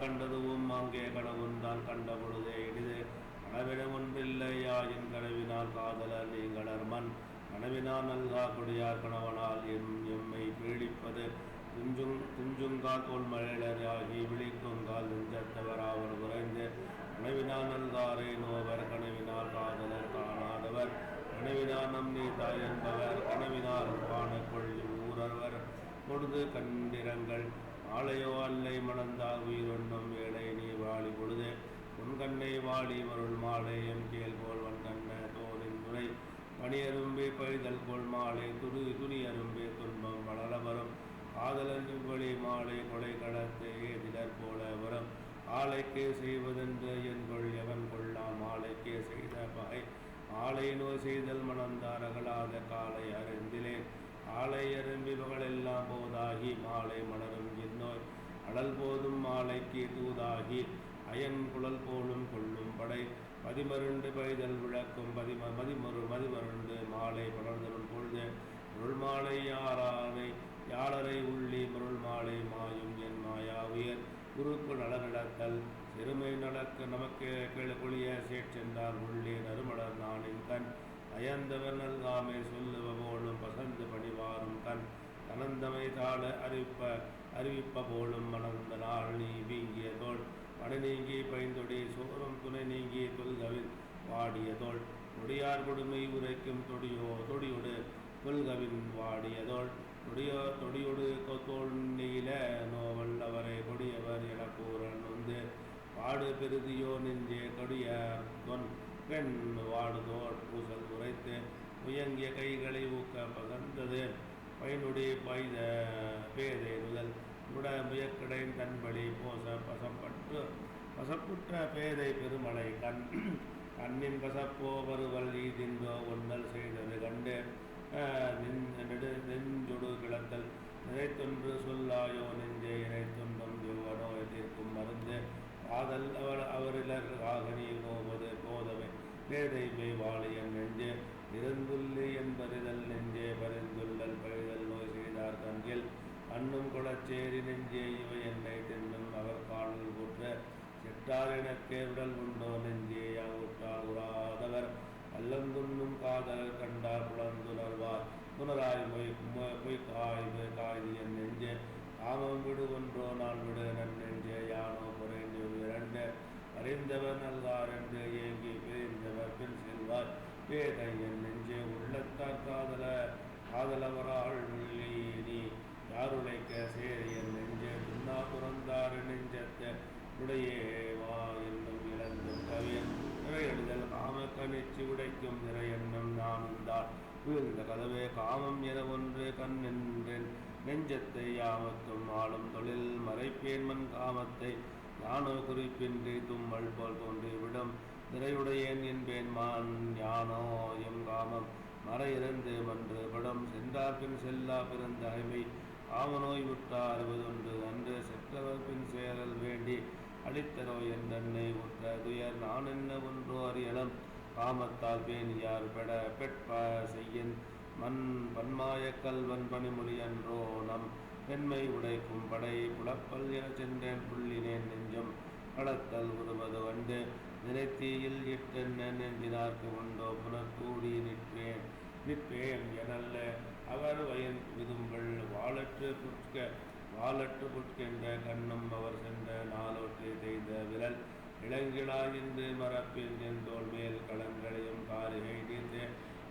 கண்டதுவும் அங்கே கனவுந்தான் கண்ட பொழுதே இனிது கனவிடம் ஒன்றில்லையா என் கனவினால் காதலர் நீங்களர் மண் கனவினால் நல்கா கொடியார் கணவனால் எம்மை பீடிப்பது துஞ்சுங்கால் தோல் மழையர் ஆகி விழிக்குங்கால் நெஞ்சத்தவராவர் குறைந்து கனவினால் நல்காரே நோவர் கனவினால் காதலர் காணாதவர் கனவினால் நம் நீ தாய் என்பவர் கனவினால் காணக்கொள் ஊரவர் பொழுது கண்டிரங்கள் ஆலையோ அல்லை மணந்தால் உயிரொன்னும் வேலை நீ வாழி பொழுது உன் கண்ணை வாழி மருள் மாலை எம் கேள் போல் வன் கண்ண தோலின் துணை பணியரும்பே பழிதல் கொள் மாலை துணியரும்பே துன்பம் வளர வரும் காதலன் இவ்வழி மாலை கொலை கடத்து ஏதிலர் போல வரும் ஆலைக்கே செய்வதென்று என் கொள் எவன் கொள்ளாம் ஆலைக்கே செய்த பகை ஆலை நோய் செய்தல் மணந்தார் அகலாத காலை அறிந்திலேன் ஆலை அரும்பி மகளெல்லாம் போதாகி மாலை மலரும் இந்நோய் அடல் போதும் மாலைக்கு தூதாகி அயன் குழல் போலும் கொள்ளும் படை மதிமருண்டு பைதல் விளக்கும் மதிமருண்டு மாலை படர்ந்தருள் பொழுது முருள் மாலை யாளரை உள்ளி முருள் மாலை மாயும் என் மாயா உயர் குறுக்கு நலநடத்தல் சிறுமை நடக்க நமக்கு கிளொழிய சேற்றென்றார் உள்ளே நறுமலர் நானின் கண் அயந்தவர் நல்காமை சொல்லுவ போலும் பசந்து பணிவாரும் கண் தனந்தமை தாழ அறிவிப்ப போலும் மணந்த நாள் நீ வீங்கிய தோல் படை நீங்கி பைந்தொடி சோறும் துணை நீங்கி தொல்கவில் வாடிய தோல் தொடியார் கொடுமை உரைக்கும் தொடியொடு தொல்கவின் வாடிய தோல் தொடியொடு தோல் நீல நோவல்லவரை கொடியவர் என கூறல் நொந்து பாடு பெருதியோ நெஞ்சே கொடிய தொன் பெண் வாடுதோர் பூசல் உரைத்து முயங்கிய கைகளை ஊக்க பகர்ந்தது பயனுடைய பைத பேதை முதல் உட முயக்கடையின் தன்படி போச பசப்புற்ற பேதை பெருமலை கண்ணின் பசப்போ வருவல் ஈதின்றோ ஒன்னல் செய்தது கண்டு நெஞ்சொடு கிளத்தல் நினைத்தொன்று சொல்லாயோ நெஞ்சே இணைத்தொன்றும் எவ்வனோ எதிர்க்கும் மருந்து காதல் அவரிலர் ஆகனி நோவது போதவை பேதை மெய் வாழியன் நெஞ்சே இருந்துள்ளி என்பறிதல் நெஞ்சே பரிந்துள்ளல் பழிதல் நோய் செய்தார் கண்கில் அண்ணும் குளச்சேரி நெஞ்சே இவை என்னை தென்னும் அவர் காணல் கூற்ற செட்டார் எனக்கே உடல் உண்டோ நெஞ்சே யாவுற்றால் உறாதவர் அல்லந்துண்ணும் காதலர் கண்டார் புலந்துணர்வார் புனராய் பொய்க்காய்வு காய்தியன் நெஞ்சே காமம் விடு ஒன்றோ நான் விடு நன் நெஞ்சே யானோ குறைந்து இரண்டு அறிந்தவர் நல்கார் என்று ஏங்கி பிரிந்தவர் பின் செல்வார் பேதையன் நெஞ்சே உள்ளத்தார் காதலவராள் நீ யாருழைக்க சேரியன் நெஞ்சே துண்ணா புறந்தாறு நெஞ்சத்தை உடையே வா என்னும் இழந்தும் கவியன் நிறையெடுதல் காமக்கணிச்சு உடைக்கும் நிறை எண்ணம் நானுந்தான் வீழ்ந்த கதவே காமம் என ஒன்று கண் என்றேன் நெஞ்சத்தை யாமத்தும் ஆளும் தொழில் மறைப்பேன் மண் காமத்தை யானோ குறிப்பின்றி தும்மல் போல் தோன்றிவிடும் நிறையுடையேன் என்பேன் மான் யானோ எம் காமம் மறையிறந்து மன்று படம் சென்றார் பின் செல்லா பிறந்தகைமை காமநோய் விட்டா அறுபதொன்று அன்று செற்றவர் பின் சேரல் வேண்டி அளித்தரோ என்றென்னை உற்ற துயர் நான் என்ன ஒன்றோ அறியலம் காமத்தால் பேணியார் பெட்ப செய்யின் மண் பன்மாய கல்வன் பனிமொழி அன்றோ நம் பெண்மை உடைக்கும் படை புலப்பல் என சென்றேன் புள்ளினேன் நெஞ்சம் கடத்தல் உருவது வண்டு நினைத்தீயில் இட்டென்ன நெஞ்சினார்க்கு உண்டோ புனர்கூடி நிற்பேன் எனல்ல அவர் வயன் விதும்பல் வாளற்று புட்கென்ற கண்ணும் அவர் சென்ற நாளொற்றி செய்த விரல் இளங்கிழாயின்று மரப்பில் என் தோல் மேல் களங்களையும் காரிகை நீர்ந்து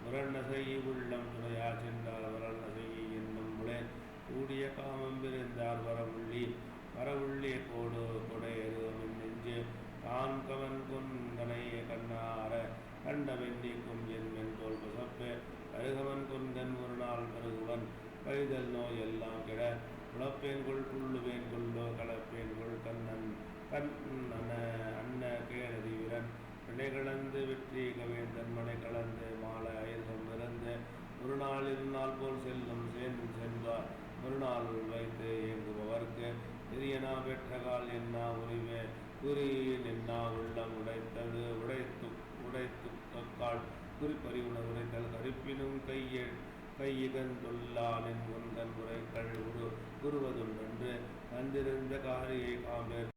முரண்ணசை உள்ளம் துணையா சென்றார் வரண்ணசை என்னும் முளேன் கூடிய காமம் விருந்தார் வரவுள்ளே கோடு கொடையெருவமின் நெஞ்சு தான் கவன் கொன்கனை கண்ணார கண்ட வெண்ணிக்கும் என் மென்தோல் பசப்பே கருகவன் கொன்கன் ஒரு நாள் கருகுவன் பழிதல் நோய் எல்லாம் கிட குளப்பேன் கொள் புள்ளுவேன் கொள்ளோ கலப்பேன் கொள் அன்ன கேளதி வீரன் பிணை கலந்து வெற்றி கவேந்தன் மனை கலந்து மாலை அயல்கம் நிறந்து ஒரு நாள் இருநாள் போல் செல்லும் சென்றார் மறுநாள் வைத்து இயங்குபவர்க்கு பெரியனா பெற்றகால் என்னா உரிவே குறி நின்னா உள்ளம் உடைத்து தொக்கால் குறிப்பறிவுண உரைத்தல் கருப்பினும் கையிகந்தொல்லானின் உந்தன் உரைகள் உருவதுண்டென்று தந்திருந்த காரியை காம்பேர்